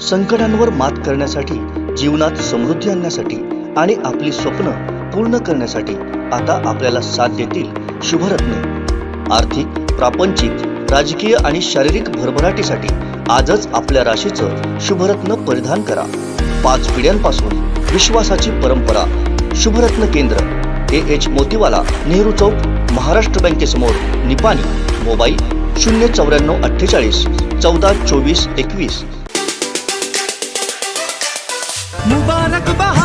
संकटांवर मात करण्यासाठी, जीवनात समृद्धी आणण्यासाठी आणि आपली स्वप्न पूर्ण करण्यासाठी आता आपल्याला साथ देतील शुभरत्न। आर्थिक, प्रापंचिक, राजकीय आणि शारीरिक भरभराटीसाठी आजच आपल्या राशीचं शुभरत्न परिधान करा। 5 पिढ्यांपासून विश्वासाची परंपरा। शुभरत्न केंद्र AH मोतीवाला, नेहरू चौक, महाराष्ट्र बँकेसमोर, निपाणी। मोबाईल 09448 14 24 21। मुबारक बहार।